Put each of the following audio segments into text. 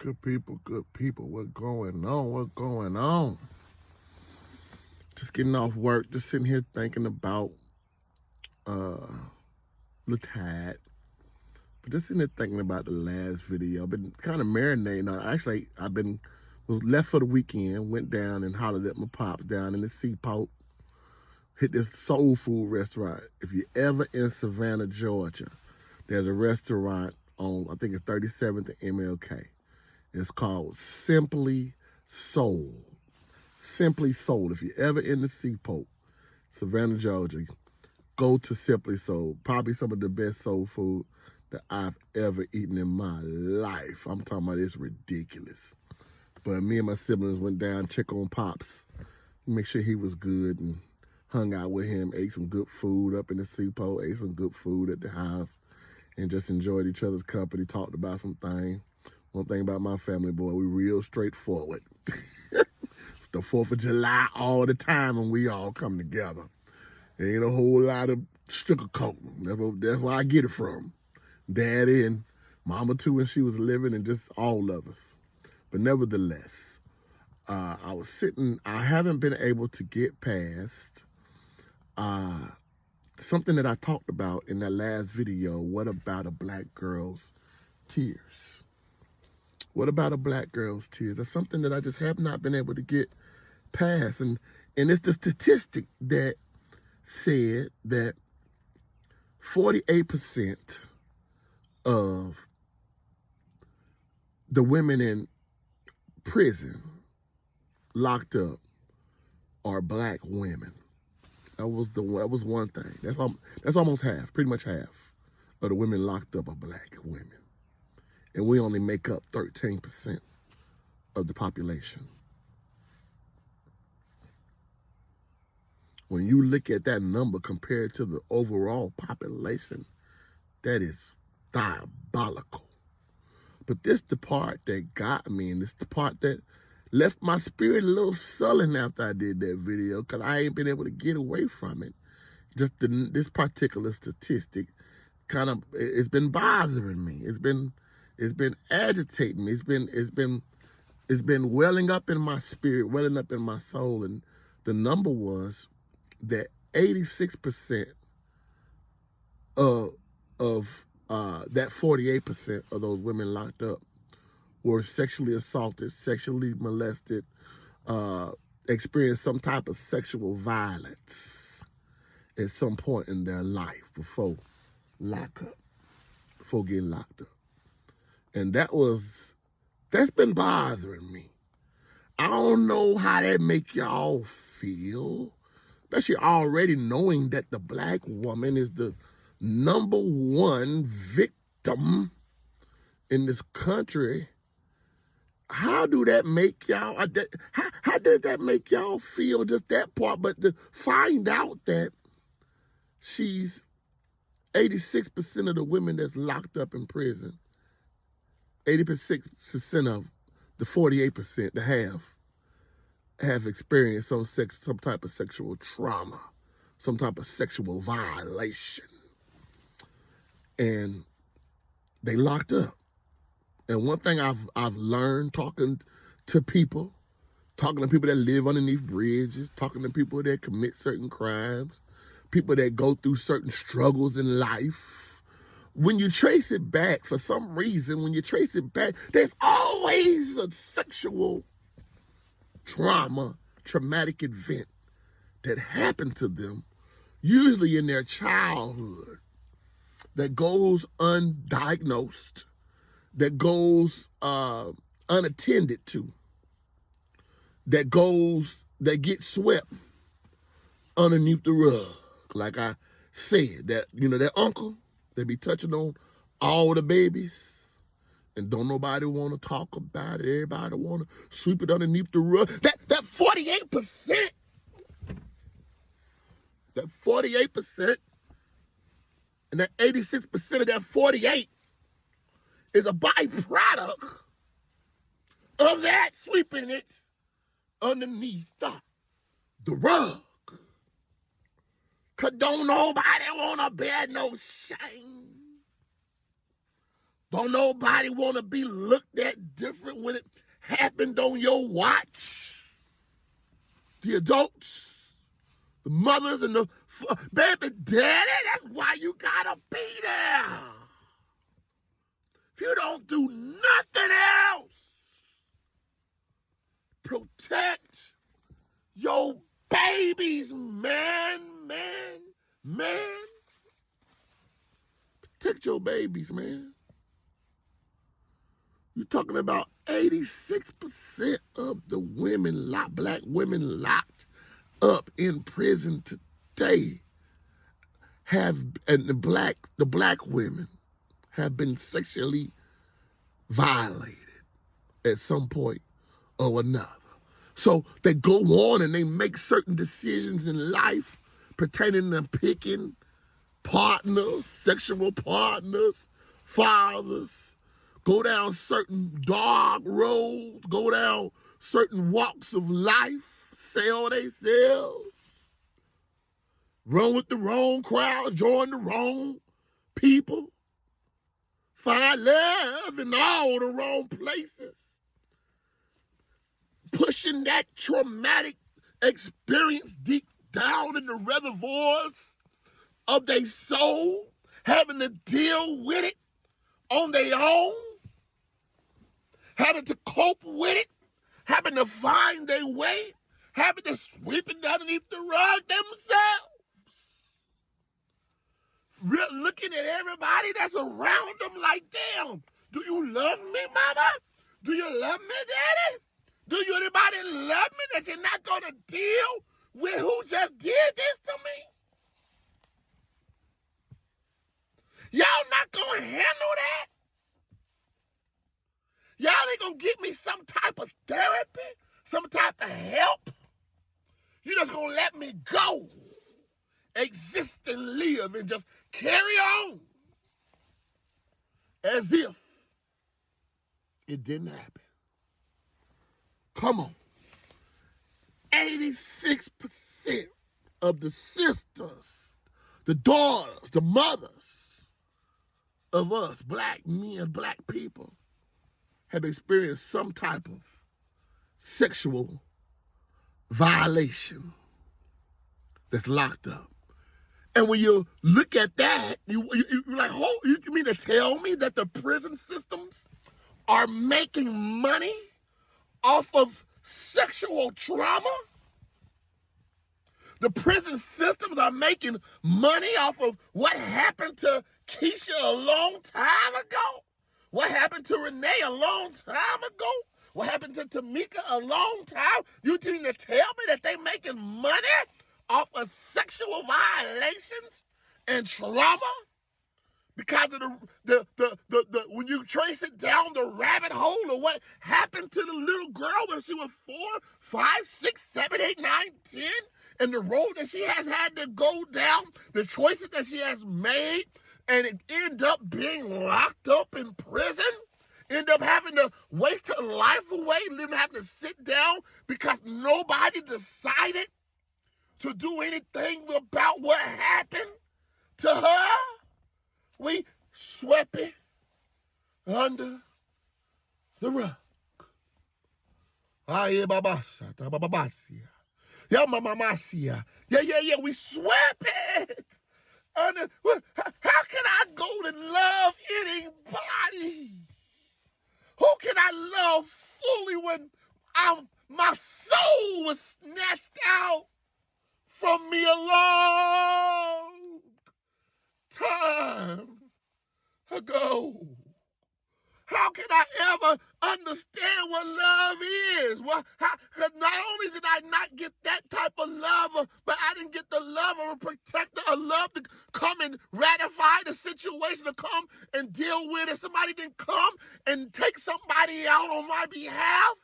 Good people. What's going on? What's going on? Just getting off work, just sitting here thinking about Latad. But just sitting there thinking about the last video. I've been kind of marinating on. Actually, was left for the weekend, went down and hollered at my pops down in the Seaport. Hit this soul food restaurant. If you're ever in Savannah, Georgia, there's a restaurant on, I think it's 37th and MLK. It's called Simply Soul. Simply Soul. If you're ever in the Seaport, Savannah, Georgia, go to Simply Soul. Probably some of the best soul food that I've ever eaten in my life. I'm talking about it's ridiculous. But me and my siblings went down, check on Pops, make sure he was good, and hung out with him, ate some good food up in the Seaport, ate some good food at the house, and just enjoyed each other's company, talked about some things. One thing about my family, boy, we real straightforward. It's the 4th of July all the time when we all come together. There ain't a whole lot of sugarcoating. That's where I get it from. Daddy and Mama too when she was living, and just all of us. But nevertheless, I haven't been able to get past something that I talked about in that last video. What about a black girl's tears? What about a black girl's tears? That's something that I just have not been able to get past. And it's the statistic that said that 48% of the women in prison locked up are black women. That was one thing. That's almost half, pretty much half of the women locked up are black women. And we only make up 13% of the population. When you look at that number compared to the overall population, that is diabolical. But this the part that got me, and it's the part that left my spirit a little sullen after I did that video, because I ain't been able to get away from it. Just this particular statistic it's been bothering me. It's been agitating me. It's been welling up in my spirit, welling up in my soul. And the number was that 86% of that 48% of those women locked up were sexually assaulted, sexually molested, experienced some type of sexual violence at some point in their life before getting locked up. And that's been bothering me. I don't know how that make y'all feel, especially already knowing that the black woman is the number one victim in this country. How do that make y'all, how did that make y'all feel, just that part? But to find out that she's 86% of the women that's locked up in prison, 86% of the 48%, the have experienced some type of sexual trauma, some type of sexual violation. And they locked up. And one thing I've learned talking to people that live underneath bridges, talking to people that commit certain crimes, people that go through certain struggles in life, when you trace it back, for some reason, there's always a sexual trauma, traumatic event that happened to them, usually in their childhood, that goes undiagnosed, that goes unattended to, that gets swept underneath the rug. Like I said, that uncle, they be touching on all the babies, and don't nobody want to talk about it. Everybody want to sweep it underneath the rug. That 48%, and that 86% of that 48 is a byproduct of that sweeping it underneath the rug. Cause don't nobody wanna bear no shame. Don't nobody want to be looked at different when it happened on your watch. The adults, the mothers, and the baby daddy, that's why you gotta be there. If you don't do nothing else, protect your babies, man. Protect your babies, man. You're talking about 86% of the women, black women locked up in prison today and the black women have been sexually violated at some point or another. So they go on and they make certain decisions in life pertaining to picking partners, sexual partners, fathers, go down certain dark roads, go down certain walks of life, sell themselves, run with the wrong crowd, join the wrong people, find love in all the wrong places, pushing that traumatic experience deep down in the reservoirs of their soul, having to deal with it on their own, having to cope with it, having to find their way, having to sweep it underneath the rug themselves. Looking at everybody that's around them like, damn, do you love me, mama? Do you love me, daddy? Do you anybody love me that you're not going to deal with who just did this to me? Y'all not going to handle that? Y'all ain't going to give me some type of therapy, some type of help? You just going to let me go, exist and live and just carry on as if it didn't happen. Come on. 86% of the sisters, the daughters, the mothers of us, black men, black people, have experienced some type of sexual violation that's locked up. And when you look at that, you're like, oh, you mean to tell me that the prison systems are making money off of sexual trauma? The prison systems are making money off of what happened to Keisha a long time ago? What happened to Renee a long time ago? What happened to Tamika a long time? You mean to tell me that they making money off of sexual violations and trauma? Because of the when you trace it down the rabbit hole of what happened to the little girl when she was 4, 5, 6, 7, 8, 9, 10, and the road that she has had to go down, the choices that she has made, and it end up being locked up in prison, end up having to waste her life away, and then have to sit down because nobody decided to do anything about what happened to her. We swept it under the rug. Yeah, we swept it under. How can I go to love anybody? Who can I love fully when my soul was snatched out from me a long time ago? How can I ever understand what love is? Well, because not only did I not get that type of love, but I didn't get the love of a protector, a love to come and ratify the situation, to come and deal with it. Somebody didn't come and take somebody out on my behalf.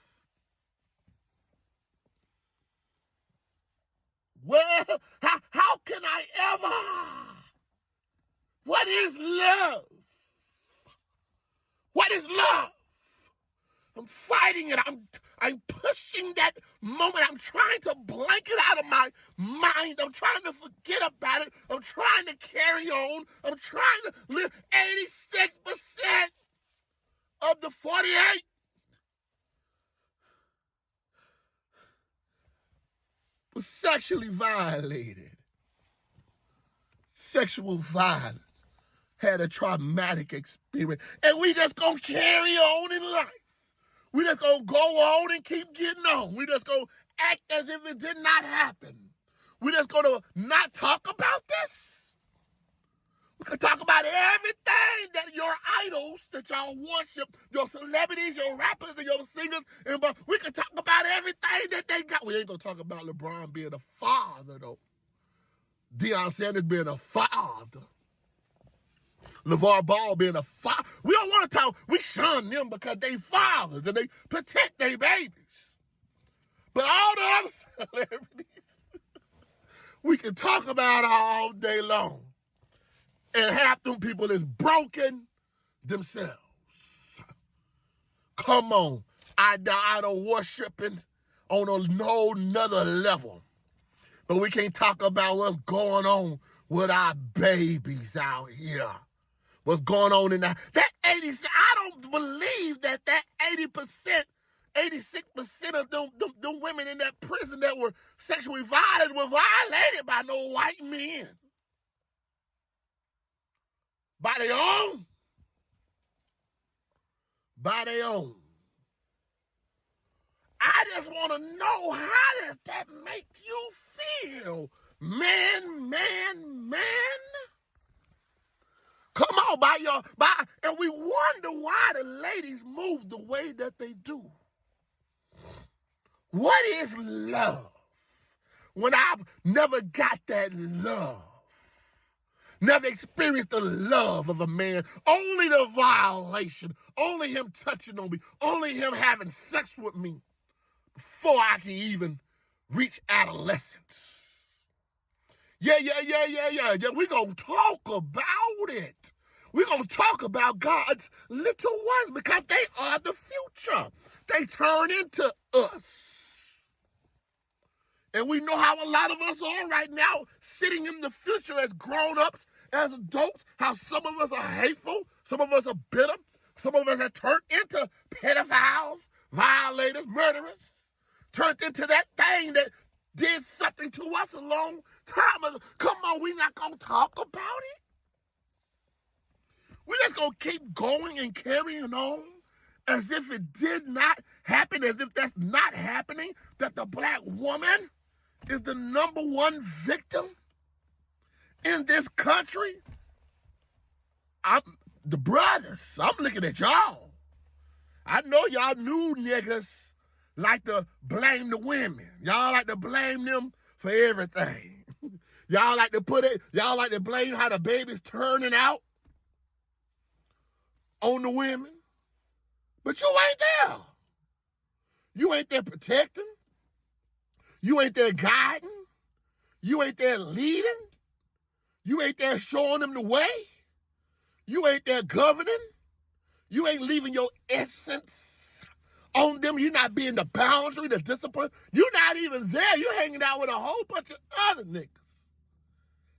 Well, how can I ever? What is love? What is love? I'm fighting it. I'm pushing that moment. I'm trying to blank it out of my mind. I'm trying to forget about it. I'm trying to carry on. I'm trying to live 86%. of the 48 was sexually violated. Sexual violence. Had a traumatic experience. And we just gonna carry on in life. We just gonna go on and keep getting on. We just gonna act as if it did not happen. We just gonna not talk about this. We can talk about everything that your idols that y'all worship, your celebrities, your rappers, and your singers, and we can talk about everything that they got. We ain't gonna talk about LeBron being a father, though. Deion Sanders being a father. LeVar Ball being a father. We don't want to talk. We shun them because they fathers and they protect their babies. But all the other celebrities, we can talk about all day long. And half them people is broken themselves. Come on. I don't worshiping on a no another level. But we can't talk about what's going on with our babies out here. What's going on in that 80? I don't believe that 80%, 86% of them women in that prison that were sexually violated were violated by no white men. By their own. By their own. I just want to know, how does that make you feel? Man. Come on, and we wonder why the ladies move the way that they do. What is love? When I've never got that love. Never experienced the love of a man. Only the violation. Only him touching on me. Only him having sex with me before I can even reach adolescence. Yeah. We're going to talk about it. We're going to talk about God's little ones because they are the future. They turn into us. And we know how a lot of us are right now, sitting in the future as grown-ups, as adults, how some of us are hateful, some of us are bitter, some of us have turned into pedophiles, violators, murderers, turned into that thing that did something to us a long time ago. Come on, we're not going to talk about it. We're just going to keep going and carrying on as if it did not happen, as if that's not happening, that the black woman is the number one victim in this country. The brothers, I'm looking at y'all. I know y'all new niggas like to blame the women. Y'all like to blame them for everything. Y'all like to blame how the baby's turning out on the women. But you ain't there. You ain't there protecting. You ain't there guiding. You ain't there leading. You ain't there showing them the way. You ain't there governing. You ain't leaving your essence on them. You're not being the boundary, the discipline. You're not even there. You're hanging out with a whole bunch of other niggas.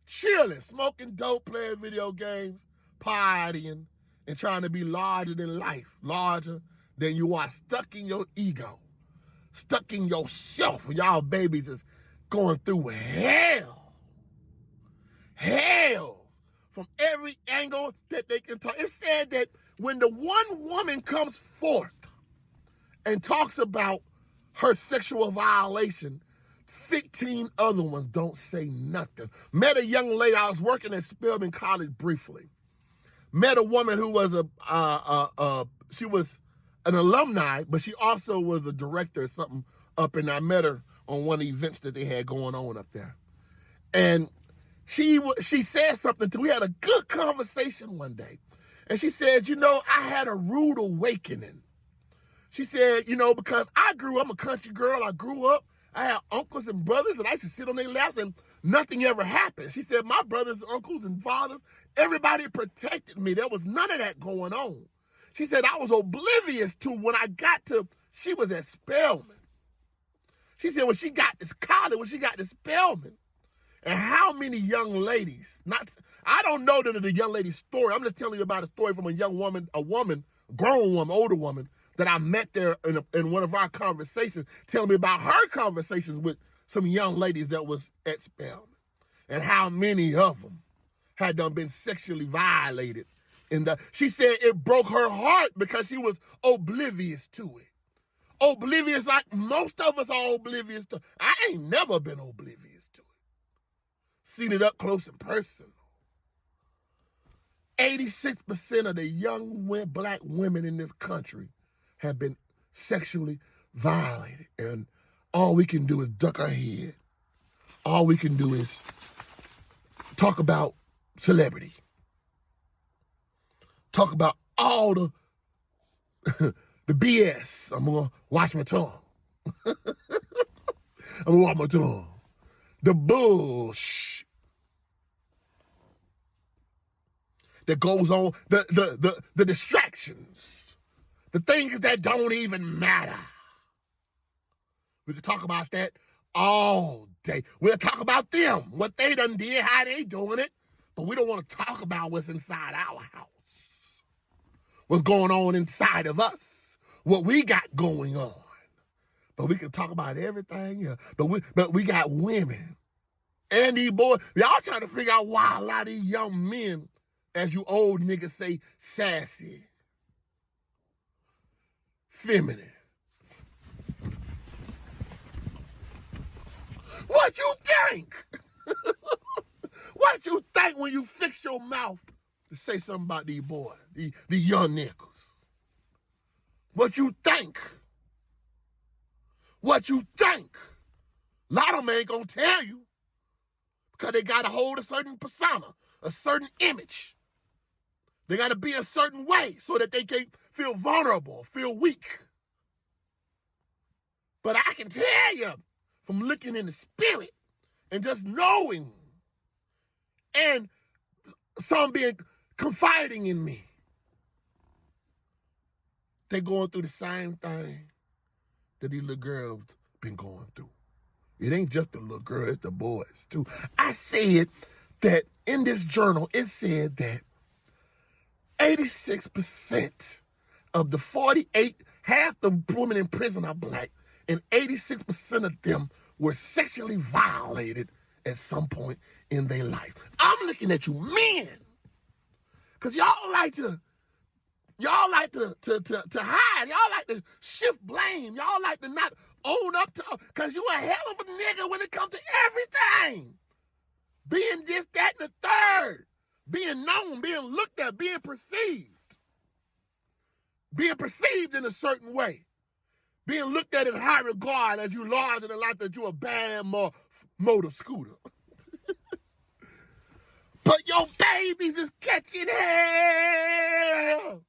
Chilling, smoking dope, playing video games, partying, and trying to be larger than life, larger than you are, stuck in your ego, stuck in yourself. Y'all babies is going through hell from every angle that they can talk. It said that when the one woman comes forth and talks about her sexual violation, 15 other ones don't say nothing. Met a young lady, I was working at Spelman College briefly. Met a woman who was she was an alumni, but she also was a director or something up, and I met her on one of the events that they had going on up there. And she said something to me. We had a good conversation one day. And she said, I had a rude awakening. She said, because I'm a country girl. I grew up. I had uncles and brothers, and I used to sit on their laps, and nothing ever happened. She said, my brothers, uncles, and fathers, everybody protected me. There was none of that going on. She said, I was oblivious to when I got to, she was at Spelman. She said, when she got to college, when she got to Spelman, and how many young ladies, I don't know the young lady's story. I'm just telling you about a story from a woman grown woman, older woman, that I met there in one of our conversations, telling me about her conversations with some young ladies that was at Spelman and how many of them had done been sexually violated. She said it broke her heart because she was oblivious to it. Oblivious like most of us are oblivious to. I ain't never been oblivious to it. Seen it up close and personal. 86% of the young black women in this country have been sexually violated. And all we can do is duck our head. All we can do is talk about celebrity. Talk about all the the BS. I'm going to watch my tongue. I'm going to watch my tongue. The bullshit that goes on, the distractions, the things that don't even matter. We could talk about that all day. We'll talk about them, what they done did, how they doing it, but we don't want to talk about what's inside our house, what's going on inside of us, what we got going on. But we can talk about everything. Yeah. But we got women and these boys. Y'all trying to figure out why a lot of these young men, as you old niggas say, sassy, feminine. What you think? What you think when you fix your mouth to say something about these boys, these young niggas? What you think? What you think? A lot of them ain't gonna tell you because they gotta hold a certain persona, a certain image. They gotta be a certain way so that they can't feel vulnerable, feel weak. But I can tell you from looking in the spirit and just knowing, and some being confiding in me, they going through the same thing that these little girls been going through. It ain't just the little girls, it's the boys too. I said that in this journal, it said that 86% of the 48, half the women in prison are black, and 86% of them were sexually violated at some point in their life. I'm looking at you, men, because y'all like to hide. Y'all like to shift blame. Y'all like to not own up to, because you a hell of a nigga when it comes to everything. Being this, that, and the third. Being known, being looked at, being perceived. Being perceived in a certain way. Being looked at in high regard as you larger than life, that you a bad motor scooter. But your babies is catching hell.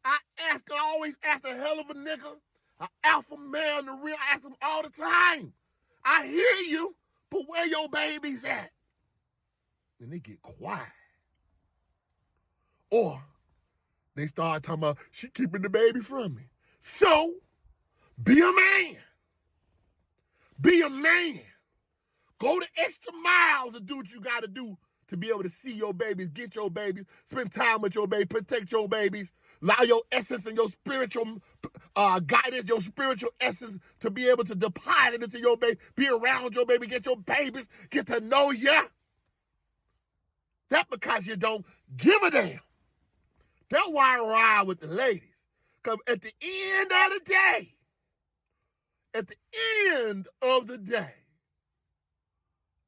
I always ask a hell of a nigga, an alpha male in the real, I ask them all the time. I hear you, but where your babies at? And they get quiet. Or they start talking about, she keeping the baby from me. So, be a man. Be a man. Go the extra miles to do what you got to do to be able to see your babies, get your babies, spend time with your baby, protect your babies, allow your essence and your spiritual guidance, your spiritual essence to be able to deposit into your baby, be around your baby, get your babies, get to know ya. That's because you don't give a damn. That's why I ride with the ladies. Because at the end of the day,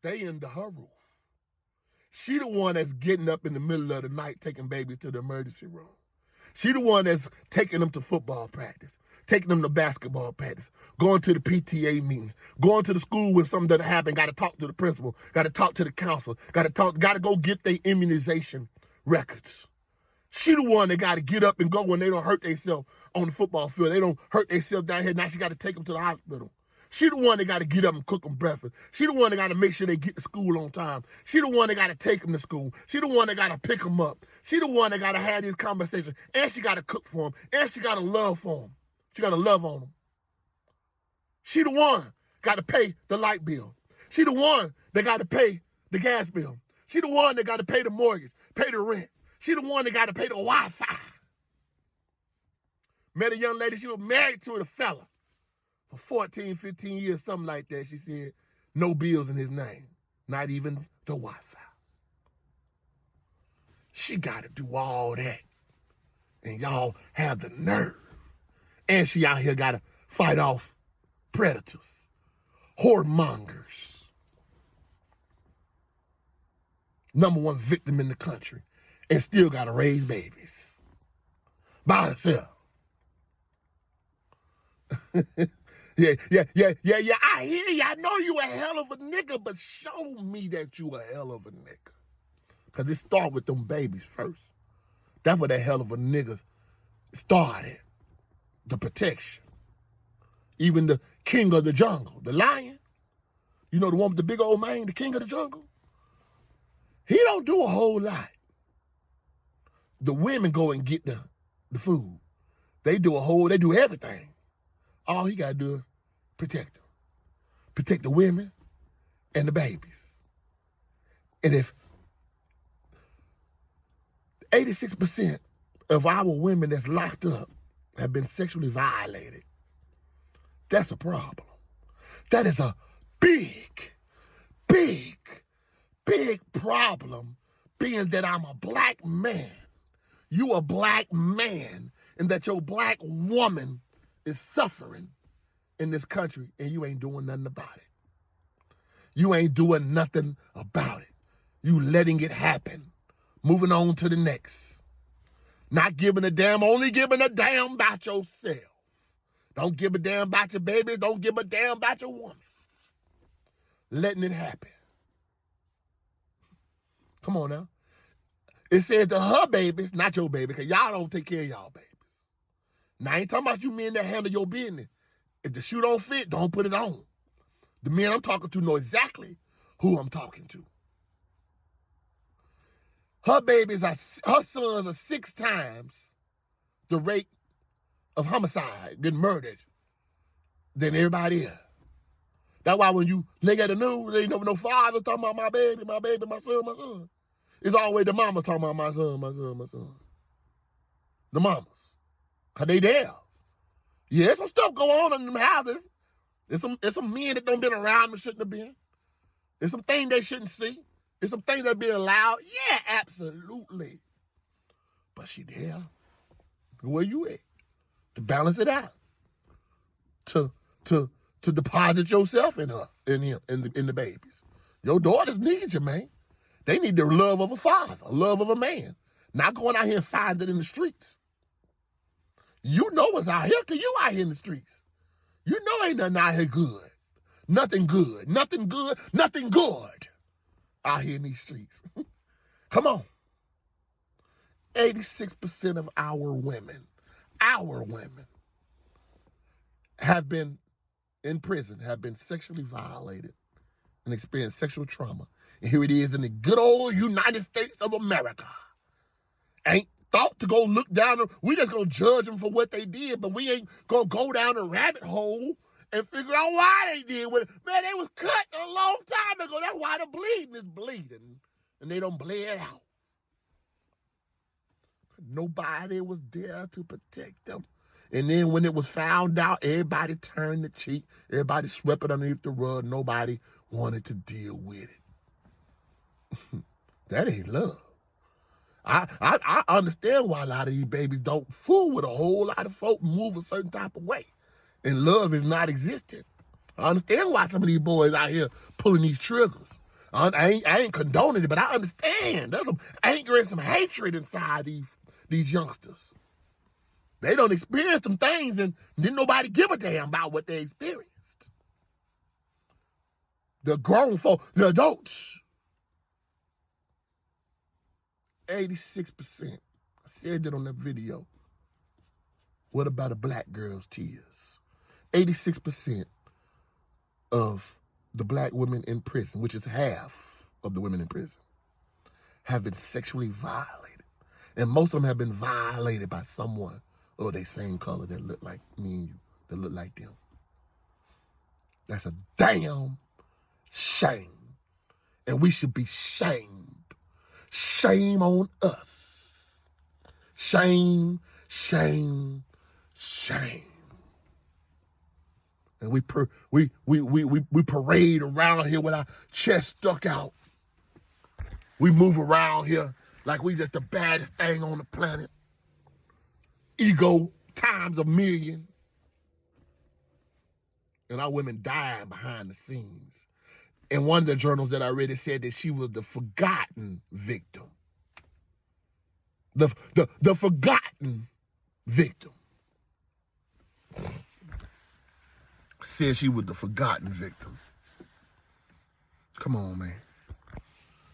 they into her roof. She the one that's getting up in the middle of the night taking babies to the emergency room. She the one that's taking them to football practice, taking them to basketball practice, going to the PTA meetings, going to the school when something doesn't happen, got to talk to the principal, got to talk to the counselor, got to go get their immunization records. She the one that got to get up and go when they don't hurt themselves on the football field. They don't hurt themselves down here. Now she got to take them to the hospital. She the one that got to get up and cook them breakfast. She the one that got to make sure they get to school on time. She the one that got to take them to school. She the one that got to pick them up. She the one that got to have these conversations. And she got to cook for them. And she got to love for them. She got to love on them. She the one got to pay the light bill. She the one that got to pay the gas bill. She the one that got to pay the mortgage, pay the rent. She the one that got to pay the Wi-Fi. Met a young lady, she was married to a fella for 14, 15 years, something like that. She said, no bills in his name, not even the Wi-Fi. She got to do all that. And y'all have the nerve. And she out here got to fight off predators, whoremongers. #1 victim in the country. And still got to raise babies by herself. Yeah. I hear you. I know you a hell of a nigga, but show me that you a hell of a nigga. Because it start with them babies first. That's where that hell of a nigga started. The protection. Even the king of the jungle, the lion. You know the one with the big old mane, the king of the jungle? He don't do a whole lot. The women go and get the food. They do everything. All he got to do is protect them. Protect the women and the babies. And if 86% of our women that's locked up have been sexually violated, that's a problem. That is a big problem, being that I'm a black man. You a black man, and that your black woman is suffering in this country, and you ain't doing nothing about it. You ain't doing nothing about it. You letting it happen. Moving on to the next. Not giving a damn, only giving a damn about yourself. Don't give a damn about your baby. Don't give a damn about your woman. Letting it happen. Come on now. It says to her babies, not your baby, because y'all don't take care of y'all babies. Now, I ain't talking about you men that handle your business. If the shoe don't fit, don't put it on. The men I'm talking to know exactly who I'm talking to. Her sons are 6 times the rate of homicide, getting murdered, than everybody else. That's why when you look at the news, there ain't no father talking about my baby, my son. It's always the mamas talking about my son. The mamas. Because they there. Yeah, there's some stuff going on in them houses. There's some men that don't been around and shouldn't have been. There's some things they shouldn't see. There's some things that be allowed. Yeah, absolutely. But she there. Where you at? To balance it out. To deposit yourself in her, in the babies. Your daughters need you, man. They need the love of a father, love of a man. Not going out here and find it in the streets. You know what's out here because you out here in the streets. You know ain't nothing out here good. Nothing good. Nothing good. Nothing good out here in these streets. Come on. 86% of our women have been in prison, have been sexually violated and experienced sexual trauma. And here it is in the good old United States of America. Ain't thought to go look down. We just gonna judge them for what they did, but we ain't gonna go down a rabbit hole and figure out why they did what. Man, they was cut a long time ago. That's why the bleeding is bleeding, and they don't bled out. Nobody was there to protect them. And then when it was found out, everybody turned the cheek. Everybody swept it underneath the rug. Nobody wanted to deal with it. That ain't love. I understand why a lot of these babies don't fool with a whole lot of folk, move a certain type of way. And love is not existent. I understand why some of these boys out here pulling these triggers. I ain't condoning it, but I understand. There's some anger and some hatred inside these youngsters. They don't experience some things, and didn't nobody give a damn about what they experienced. The grown folk, the adults. 86%. I said that on that video. What about a black girl's tears? 86% of the black women in prison, which is half of the women in prison, have been sexually violated. And most of them have been violated by someone of their same color that look like me and you, that look like them. That's a damn shame. And we should be shamed. Shame on us. Shame, shame, Shame. And we parade around here with our chest stuck out. We move around here like we just the baddest thing on the planet. Ego times a million. And our women dying behind the scenes. And one of the journals that I read, it said that she was the forgotten victim. The forgotten victim. Said she was the forgotten victim. Come on, man.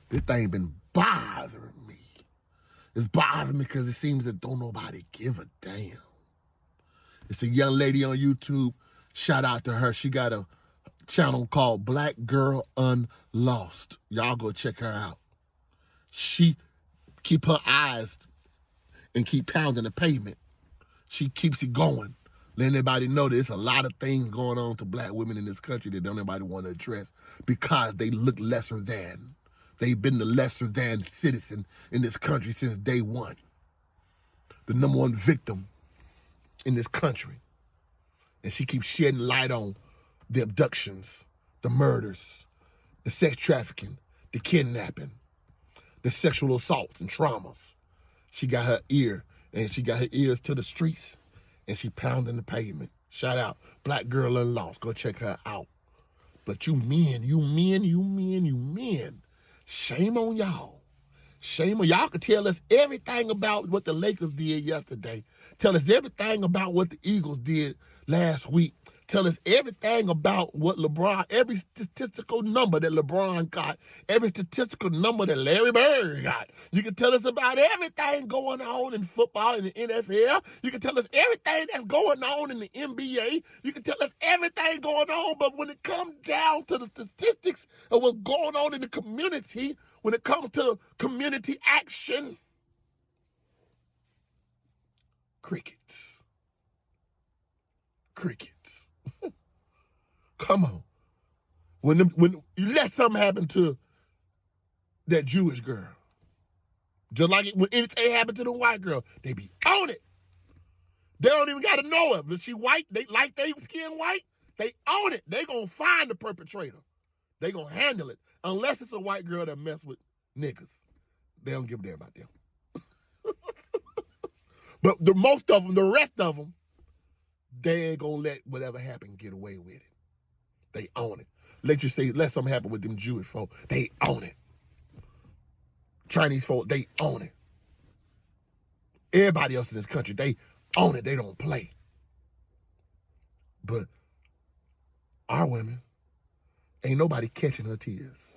This thing been bothering me. It's bothering me because it seems that don't nobody give a damn. It's a young lady on YouTube. Shout out to her. She got a channel called Black Girl Unlost. Y'all go check her out. She keep her eyes and keep pounding the pavement. She keeps it going. Letting everybody know there's a lot of things going on to black women in this country that don't nobody want to address because they look lesser than. They've been the lesser than citizen in this country since day one. The number one victim in this country. And she keeps shedding light on the abductions, the murders, the sex trafficking, the kidnapping, the sexual assaults and traumas. She got her ear, and she got her ears to the streets, and she pounding the pavement. Shout out, Black Girl Unlost. Go check her out. But you men, shame on y'all. Shame on y'all. Could tell us everything about what the Lakers did yesterday. Tell us everything about what the Eagles did last week. Tell us everything about what LeBron, every statistical number that LeBron got, every statistical number that Larry Bird got. You can tell us about everything going on in football, in the NFL. You can tell us everything that's going on in the NBA. You can tell us everything going on, but when it comes down to the statistics of what's going on in the community, when it comes to community action, crickets. Crickets. Come on. When you let something happen to that Jewish girl, just like when anything happened to the white girl, they be on it. They don't even got to know her. If she white, they like they skin white, they own it. They gonna find the perpetrator. They gonna handle it. Unless it's a white girl that mess with niggas. They don't give a damn about them. But the rest of them, they ain't gonna let whatever happen get away with it. They own it. Let something happen with them Jewish folk. They own it. Chinese folk, they own it. Everybody else in this country, they own it. They don't play. But our women, ain't nobody catching her tears.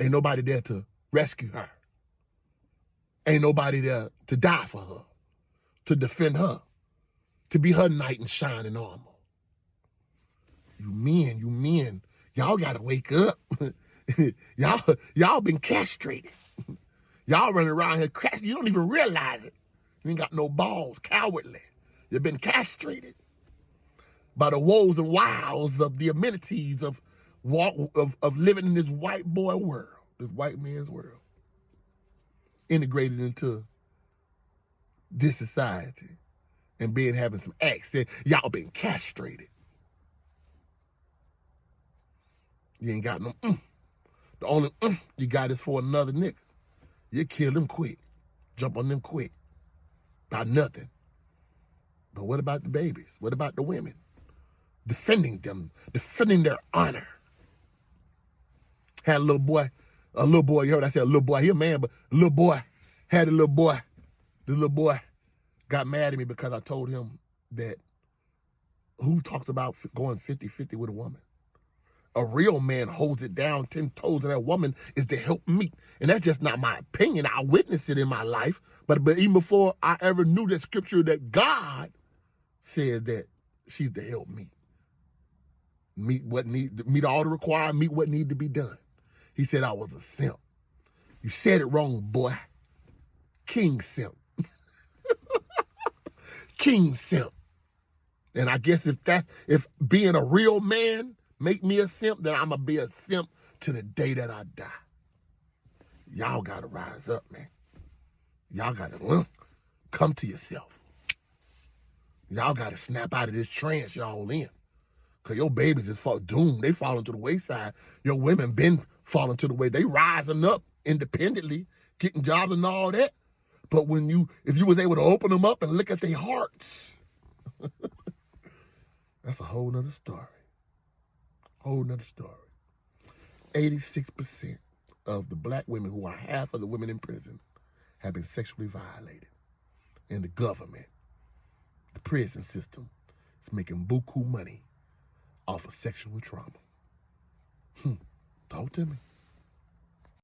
Ain't nobody there to rescue her. Ain't nobody there to die for her, to defend her, to be her knight in shining armor. You men, y'all gotta wake up. y'all been castrated. Y'all running around here you don't even realize it. You ain't got no balls, cowardly. You've been castrated by the woes and wiles of the amenities of living in this white boy world, this white man's world, integrated into this society and having some access. Y'all been castrated. You ain't got no The only you got is for another nigga. You kill them quick. Jump on them quick. About nothing. But what about the babies? What about the women? Defending them. Defending their honor. Had a little boy, you heard I said a little boy, he a man, but a little boy, had a little boy. The little boy got mad at me because I told him that who talks about going 50-50 with a woman? A real man holds it down 10 toes, and that woman is the helpmeet. And that's just not my opinion. I witnessed it in my life. But even before I ever knew that scripture, that God said that she's the helpmeet. Meet all the required, meet what need to be done. He said I was a simp. You said it wrong, boy. King simp. King simp. And I guess if being a real man make me a simp, then I'm going to be a simp to the day that I die. Y'all got to rise up, man. Y'all got to come to yourself. Y'all got to snap out of this trance y'all in. Because your babies is doomed. They falling to the wayside. Your women been falling to the way. They rising up independently, getting jobs and all that. But if you was able to open them up and look at their hearts, that's a whole nother story. Whole nother story. 86% of the black women, who are half of the women in prison, have been sexually violated. And the government, the prison system, is making buku money off of sexual trauma. Talk to me.